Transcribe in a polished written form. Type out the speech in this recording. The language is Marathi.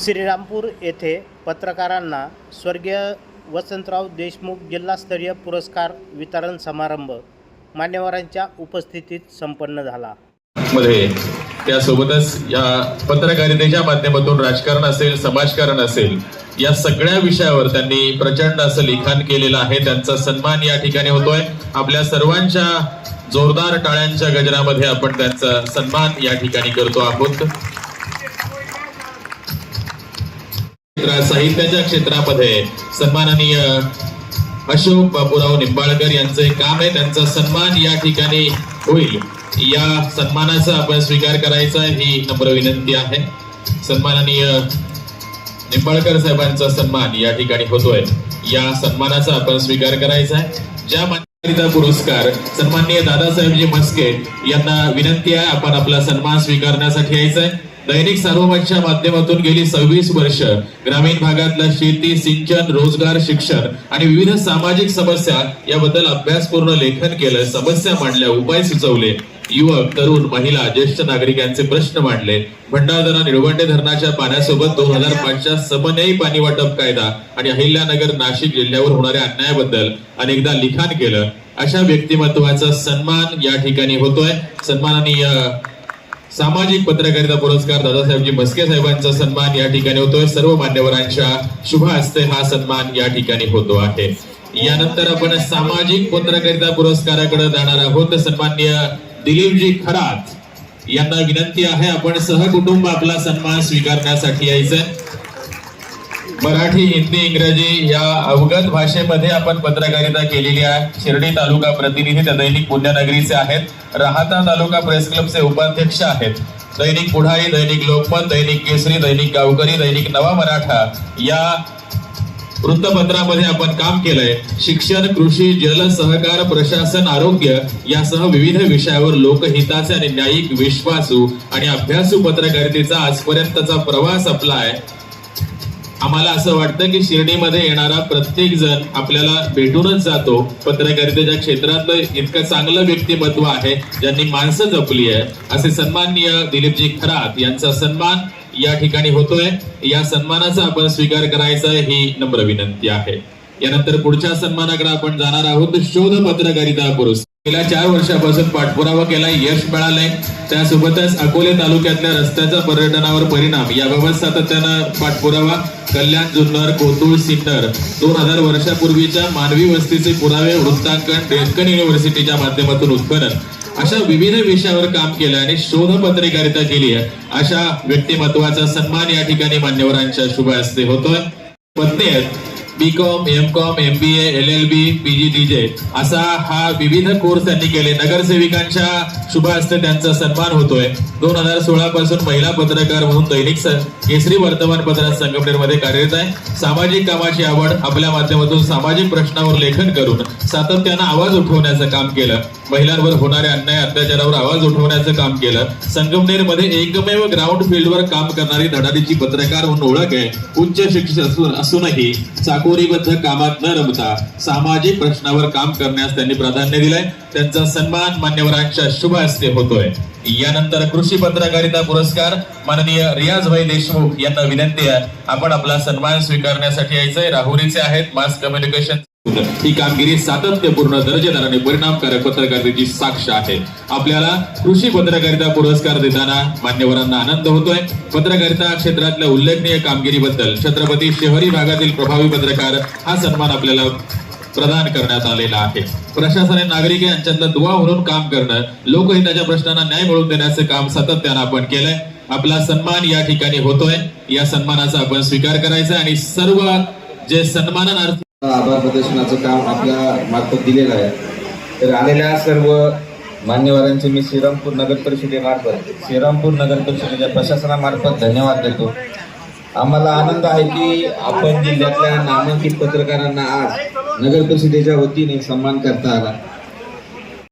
श्रीरामपूर येथे पत्रकारांना स्वर्गीय वसंतराव देशमुख जिल्हास्तरीय पुरस्कार वितरण समारंभ मान्यवरांच्या उपस्थितीत संपन्न झाला। मध्ये त्यासोबतच या पत्रकारितेच्या माध्यमातून राजकारण असेल, समाजकारण असेल, या सगळ्या विषयावर त्यांनी प्रचंड असं लिखाण केलेलं आहे। त्यांचा सन्मान या ठिकाणी होतोय। आपल्या सर्वांच्या जोरदार टाळ्यांच्या गजरामध्ये आपण त्यांचा सन्मान या ठिकाणी करतो आहोत। साहित्याच्या क्षेत्रामध्ये सन्माननीय अशोक बापूराव निंबाळकर यांचे काम आहे, त्यांचा सन्मान या ठिकाणी होईल। या सन्मानाचा आपण स्वीकार करायचा ही नम्र विनंती आहे। सन्माननीय निंबाळकर साहेबांचा सन्मान या ठिकाणी होतोय, या सन्मानाचा आपण स्वीकार करायचा आहे। ज्या मान्यवरांचा पुरस्कार सन्माननीय दादासाहेबजी म्हस्के यांना विनंती आहे आपण आपला सन्मान स्वीकारण्यासाठी यायचं आहे। दैनिक सार्वमतच्या माध्यमातून गेली 26 वर्ष ग्रामीण भागातला शेती, सिंचन, रोजगार, शिक्षण आणि विविध सामाजिक समस्या याबद्दल अभ्यासपूर्ण लेखन केलं, समस्या मांडल्या, उपाय सुचवले, युवक, तरुण, महिला, ज्येष्ठ नागरिकांचे प्रश्न मांडले। भंडारदरा निळवंडे धरणाच्या पाण्यासोबत 2005च्या समन्यायी पाणी वाटप कायदा आणि अहिल्यानगर, नाशिक जिल्ह्यावर होणाऱ्या अन्यायाबद्दल अनेकदा लिखाण केलं। अशा व्यक्तिमत्वाचा सन्मान या ठिकाणी होतोय। सन्माननीय सामाजिक पत्रकारिता पुरस्कार दादासाहेबजी म्हस्के साहेबांचा सन्मान या ठिकाणी होतोय। सर्व मान्यवरांच्या शुभ हस्ते हा सन्मान या ठिकाणी होतो आहे। यानंतर आपण सामाजिक पत्रकारिता पुरस्काराकडे जाणार आहोत। सन्माननीय दिलीपजी खरात यांना विनंती आहे आपण सहकुटुंब आपला सन्मान स्वीकारण्यासाठी यायचं। मराठी, हिंदी, इंग्रजी या अवगत भाषेमध्ये आपण पत्रकारिता केलेली आहे। शिर्डी तालुका प्रतिनिधी त्या दैनिक पुण्यनगरीचे आहेत। राहाता तालुका प्रेस क्लबचे उपाध्यक्ष आहेत। दैनिक पुढारी, दैनिक लोकमत, दैनिक केसरी, दैनिक गावकरी, दैनिक नवा मराठा या वृत्तपत्रामध्ये आपण काम केलंय। शिक्षण, कृषी, जल, सहकार, प्रशासन, आरोग्य यासह विविध विषयावर लोकहिताचे आणि न्यायिक, विश्वासू आणि अभ्यासू पत्रकारितेचा आजपर्यंतचा प्रवास आपला आहे। आम्हाला असं वाटतं की शिर्डीमध्ये येणारा प्रत्येक जण आपल्याला भेटूनच जातो। पत्रकारितेच्या क्षेत्रात इतकं चांगलं व्यक्तिमत्व आहे ज्यांनी माणसं जपली आहे, असे सन्माननीय दिलीपजी खरात यांचा सन्मान या ठिकाणी होतोय। या सन्मानाचा आपण स्वीकार करायचा ही नम्र विनंती आहे। यानंतर पुढच्या सन्मानाकडे आपण जाणार आहोत। शोध पत्रकारिता पुरस्कार गेल्या 4 वर्षापासून पाठपुरावा केलाय, यश मिळालंय। त्यासोबतच अकोले तालुक्यातल्या रस्त्याचा पर्यटनावर परिणाम याबाबत सातत्यानं पाठपुरावा, कल्याण, जुन्नर, कोथरूड, सिन्नर 2000 वर्षापूर्वीच्या मानवी वस्तीचे पुरावे, वृत्तांकन, डेक्कन युनिव्हर्सिटीच्या माध्यमातून उत्खनन अशा विविध विषयावर काम केलं आणि शोध पत्रकारिता केली आहे। अशा व्यक्तिमत्वाचा सन्मान या ठिकाणी मान्यवरांच्या शुभ हस्ते होतोय। पत्नी आहेत, BCom, MCom, MBA, LLB, PGDJ असा हा विविध कोर्स त्यांनी केले। नगरसेविकांच्या शुभ हस्ते त्यांचा सन्मान होतोय। 2016 पासून महिला पत्रकार म्हणून दैनिक केसरी वर्तमानपत्रात संगमनेरमध्ये कार्यरत आहे। सामाजिक कामाची आवड, आपल्या माध्यमातून सामाजिक प्रश्नावर लेखन करून सातत्यानं आवाज उठवण्याचं काम केलं। महिलांवर होणाऱ्या अन्याय, अत्याचारावर आवाज उठवण्याचं काम केलं। संगमनेरमध्ये एकमेव ग्राउंड फील्डवर काम करणारी धडाडीची पत्रकार म्हणून ओळख आहे। उच्च शिक्षण असूनही चाकोरीबद्ध कामात न रमता सामाजिक प्रश्नावर काम करण्यास त्यांनी प्राधान्य दिलंय। त्यांचा सन्मान मान्यवरांच्या शुभ हस्ते होतोय। यानंतर कृषी पत्रकारिता पुरस्कार माननीय रियाजभाई देशमुख यांना विनंती आहे आपण आपला सन्मान स्वीकारण्यासाठी यायचंय। राहुरीचे आहेत, मास कम्युनिकेशन ही कामगिरी सातत्यपूर्ण, दर्जेदार आणि परिणामकारक पत्रकारितेची साक्ष आहे। आपल्याला कृषी पत्रकारिता पुरस्कार देताना मान्यवरांना आनंद होतोय। पत्रकारिता क्षेत्रातल्या उल्लेखनीय कामगिरीबद्दल छत्रपती शहरी भागातील प्रभावी पत्रकार हा सन्मान आपल्याला प्रदान करण्यात आलेला आहे। प्रशासन आणि नागरिक यांच्यातला दुवा म्हणून काम करणं, लोकहिताच्या प्रश्नांना न्याय मिळवून देण्याचं काम सातत्यानं आपण केलंय। आपला सन्मान या ठिकाणी होतोय। या सन्मानाचा आपण स्वीकार करायचा आणि सर्व जे सन्मानार्थी आभार प्रदर्शनाचं काम आपल्या मार्फत दिलेलं आहे। तर आलेल्या सर्व मान्यवरांचे मी श्रीरामपूर नगर परिषदेच्या प्रशासनामार्फत धन्यवाद देतो। आम्हाला आनंद आहे की आपण जिल्ह्यातल्या नामांकित पत्रकारांना आज नगर परिषदेच्या वतीने सन्मान करता आला।